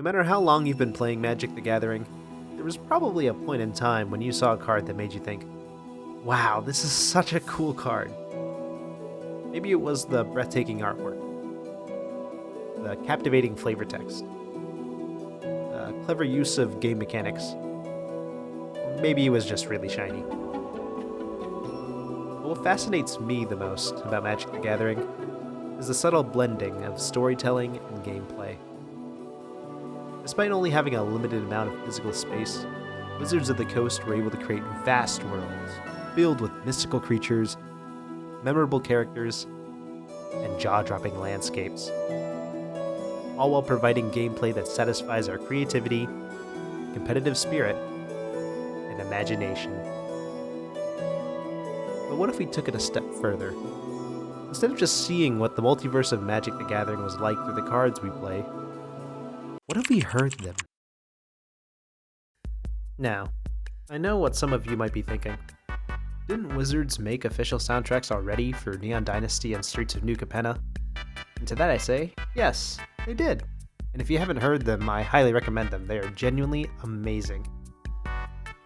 No matter how long you've been playing Magic the Gathering, there was probably a point in time when you saw a card that made you think, wow, this is such a cool card. Maybe it was the breathtaking artwork, the captivating flavor text, a clever use of game mechanics, or maybe it was just really shiny. But what fascinates me the most about Magic the Gathering is the subtle blending of storytelling and gameplay. Despite only having a limited amount of physical space, Wizards of the Coast were able to create vast worlds filled with mystical creatures, memorable characters, and jaw-dropping landscapes, all while providing gameplay that satisfies our creativity, competitive spirit, and imagination. But what if we took it a step further? Instead of just seeing what the multiverse of Magic the Gathering was like through the cards we play, what if we heard them? Now, I know what some of you might be thinking. Didn't Wizards make official soundtracks already for Neon Dynasty and Streets of New Capenna? And to that I say, yes, they did. And if you haven't heard them, I highly recommend them. They are genuinely amazing.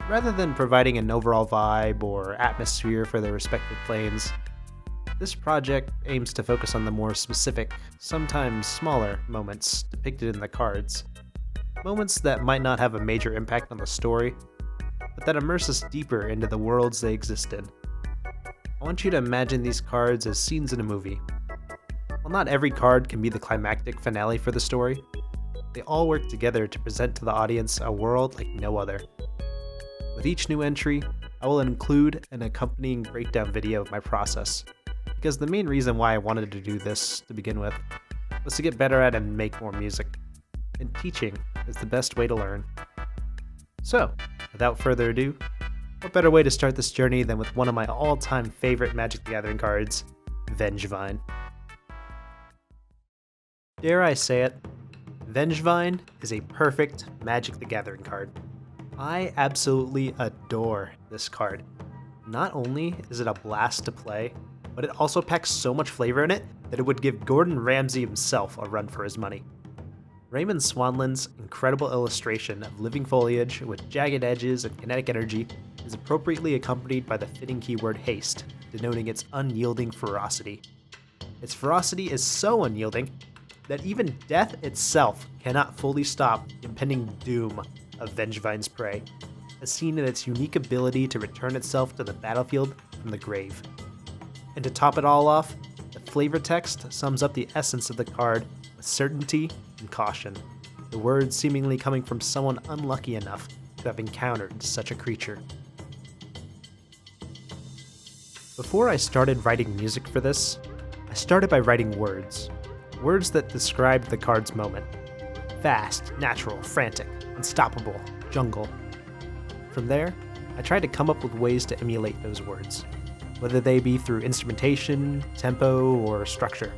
Rather than providing an overall vibe or atmosphere for their respective planes, this project aims to focus on the more specific, sometimes smaller, moments depicted in the cards. Moments that might not have a major impact on the story, but that immerse us deeper into the worlds they exist in. I want you to imagine these cards as scenes in a movie. While not every card can be the climactic finale for the story, they all work together to present to the audience a world like no other. With each new entry, I will include an accompanying breakdown video of my process, because the main reason why I wanted to do this to begin with was to get better at and make more music. And teaching is the best way to learn. So, without further ado, what better way to start this journey than with one of my all-time favorite Magic the Gathering cards, Vengevine. Dare I say it, Vengevine is a perfect Magic the Gathering card. I absolutely adore this card. Not only is it a blast to play, but it also packs so much flavor in it that it would give Gordon Ramsay himself a run for his money. Raymond Swanland's incredible illustration of living foliage with jagged edges and kinetic energy is appropriately accompanied by the fitting keyword haste, denoting its unyielding ferocity. Its ferocity is so unyielding that even death itself cannot fully stop the impending doom of Vengevine's prey, as seen in its unique ability to return itself to the battlefield from the grave. And to top it all off, the flavor text sums up the essence of the card with certainty and caution, the words seemingly coming from someone unlucky enough to have encountered such a creature. Before I started writing music for this, I started by writing words that described the card's moment. Fast, natural, frantic, unstoppable, jungle. From there, I tried to come up with ways to emulate those words, whether they be through instrumentation, tempo, or structure.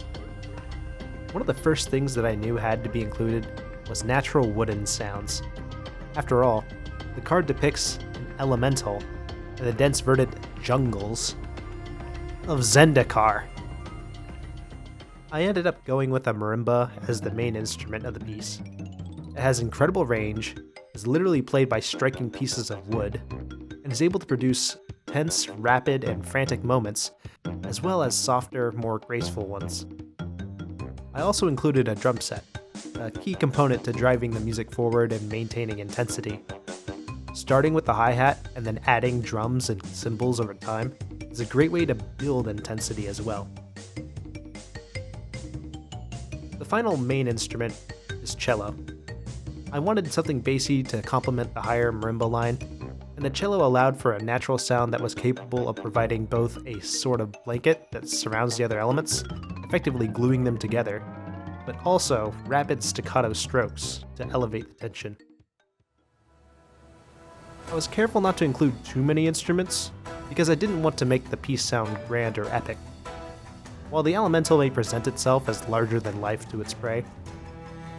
One of the first things that I knew had to be included was natural wooden sounds. After all, the card depicts an elemental in the dense verdant jungles of Zendikar. I ended up going with a marimba as the main instrument of the piece. It has incredible range, is literally played by striking pieces of wood, and is able to produce tense, rapid, and frantic moments, as well as softer, more graceful ones. I also included a drum set, a key component to driving the music forward and maintaining intensity. Starting with the hi-hat and then adding drums and cymbals over time is a great way to build intensity as well. The final main instrument is cello. I wanted something bassy to complement the higher marimba line, and the cello allowed for a natural sound that was capable of providing both a sort of blanket that surrounds the other elements, effectively gluing them together, but also rapid staccato strokes to elevate the tension. I was careful not to include too many instruments, because I didn't want to make the piece sound grand or epic. While the elemental may present itself as larger than life to its prey,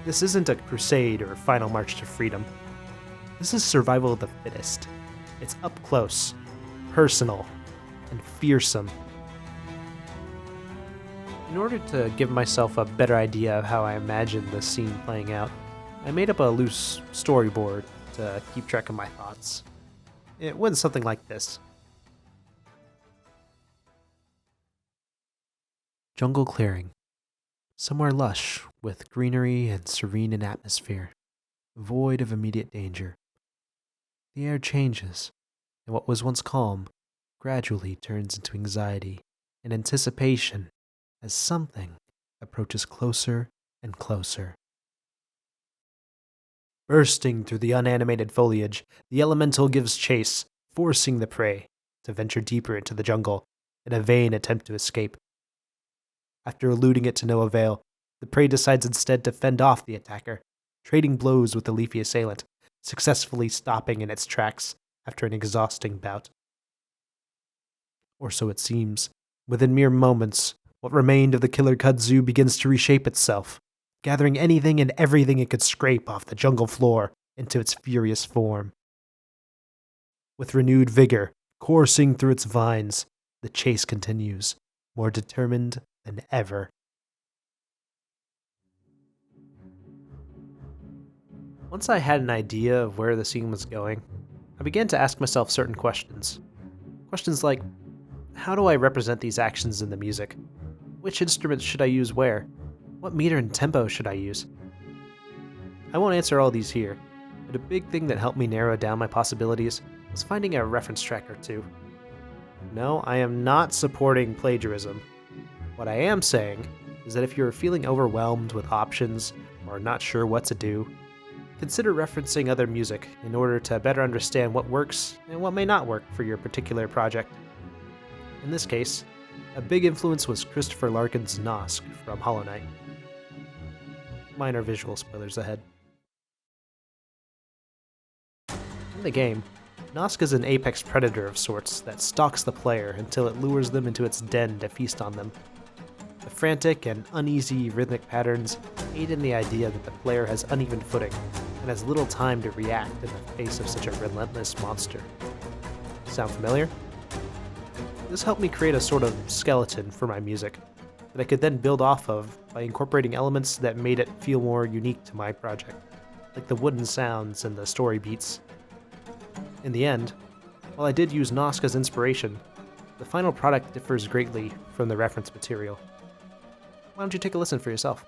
this isn't a crusade or final march to freedom. This is survival of the fittest. It's up close, personal, and fearsome. In order to give myself a better idea of how I imagined the scene playing out, I made up a loose storyboard to keep track of my thoughts. It went something like this. Jungle clearing. Somewhere lush, with greenery and serene in atmosphere, void of immediate danger. The air changes, and what was once calm gradually turns into anxiety and anticipation as something approaches closer and closer. Bursting through the unanimated foliage, the elemental gives chase, forcing the prey to venture deeper into the jungle in a vain attempt to escape. After eluding it to no avail, the prey decides instead to fend off the attacker, trading blows with the leafy assailant, successfully stopping in its tracks after an exhausting bout. Or so it seems. Within mere moments, what remained of the killer kudzu begins to reshape itself, gathering anything and everything it could scrape off the jungle floor into its furious form. With renewed vigor, coursing through its vines, the chase continues, more determined than ever. Once I had an idea of where the scene was going, I began to ask myself certain questions. Questions like, how do I represent these actions in the music? Which instruments should I use where? What meter and tempo should I use? I won't answer all these here, but a big thing that helped me narrow down my possibilities was finding a reference track or two. No, I am not supporting plagiarism. What I am saying is that if you're feeling overwhelmed with options or not sure what to do, consider referencing other music in order to better understand what works and what may not work for your particular project. In this case, a big influence was Christopher Larkin's Nosk from Hollow Knight. Minor visual spoilers ahead. In the game, Nosk is an apex predator of sorts that stalks the player until it lures them into its den to feast on them. The frantic and uneasy rhythmic patterns aid in the idea that the player has uneven footing and has little time to react in the face of such a relentless monster. Sound familiar? This helped me create a sort of skeleton for my music that I could then build off of by incorporating elements that made it feel more unique to my project, like the wooden sounds and the story beats. In the end, while I did use Nosk as inspiration, the final product differs greatly from the reference material. Why don't you take a listen for yourself?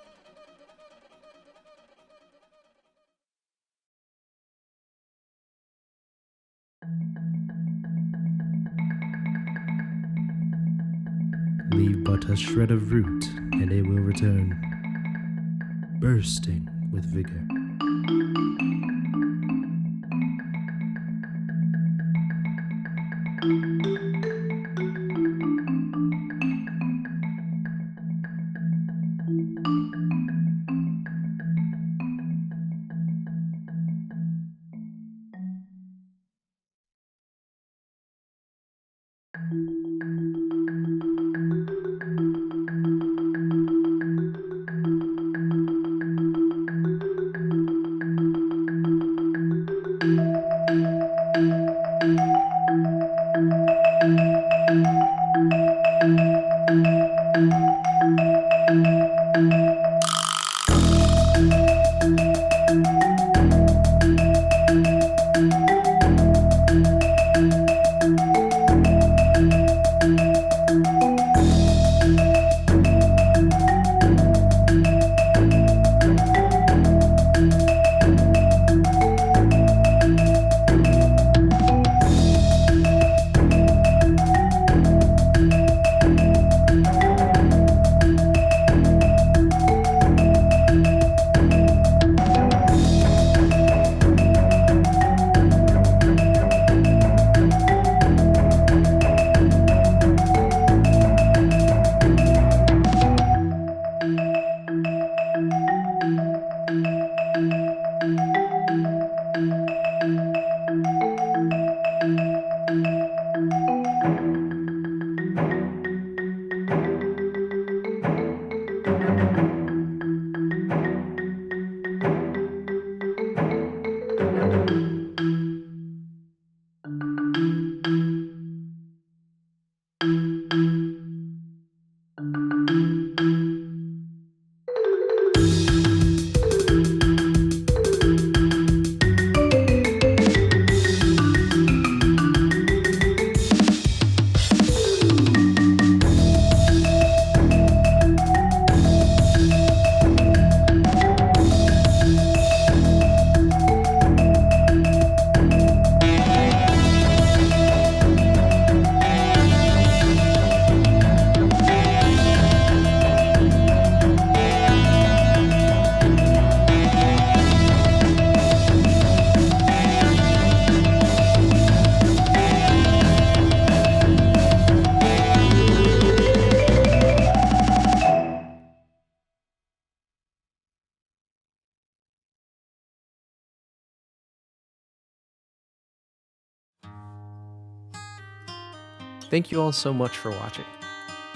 Leave but a shred of root, and it will return, bursting with vigor. Thank you all so much for watching.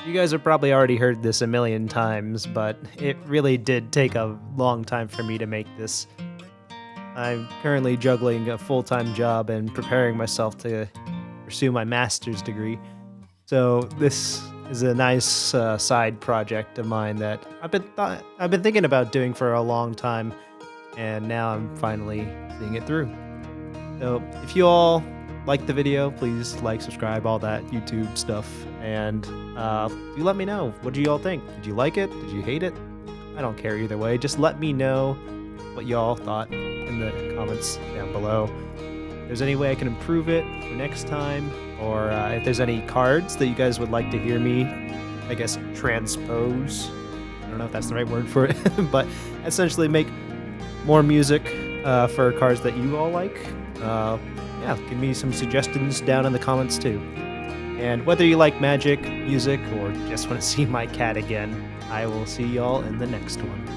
You guys have probably already heard this a million times, but it really did take a long time for me to make this. I'm currently juggling a full-time job and preparing myself to pursue my master's degree. So this is a nice side project of mine that I've been thinking about doing for a long time, and now I'm finally seeing it through. So if you all like the video, please like, subscribe, all that YouTube stuff, and do let me know. What do you all think? Did you like it? Did you hate it? I don't care either way. Just let me know what y'all thought in the comments down below. If there's any way I can improve it for next time, or if there's any cards that you guys would like to hear me, I guess, transpose. I don't know if that's the right word for it, but essentially make more music for cards that you all like. Yeah, give me some suggestions down in the comments too. And whether you like magic, music, or just want to see my cat again, I will see y'all in the next one.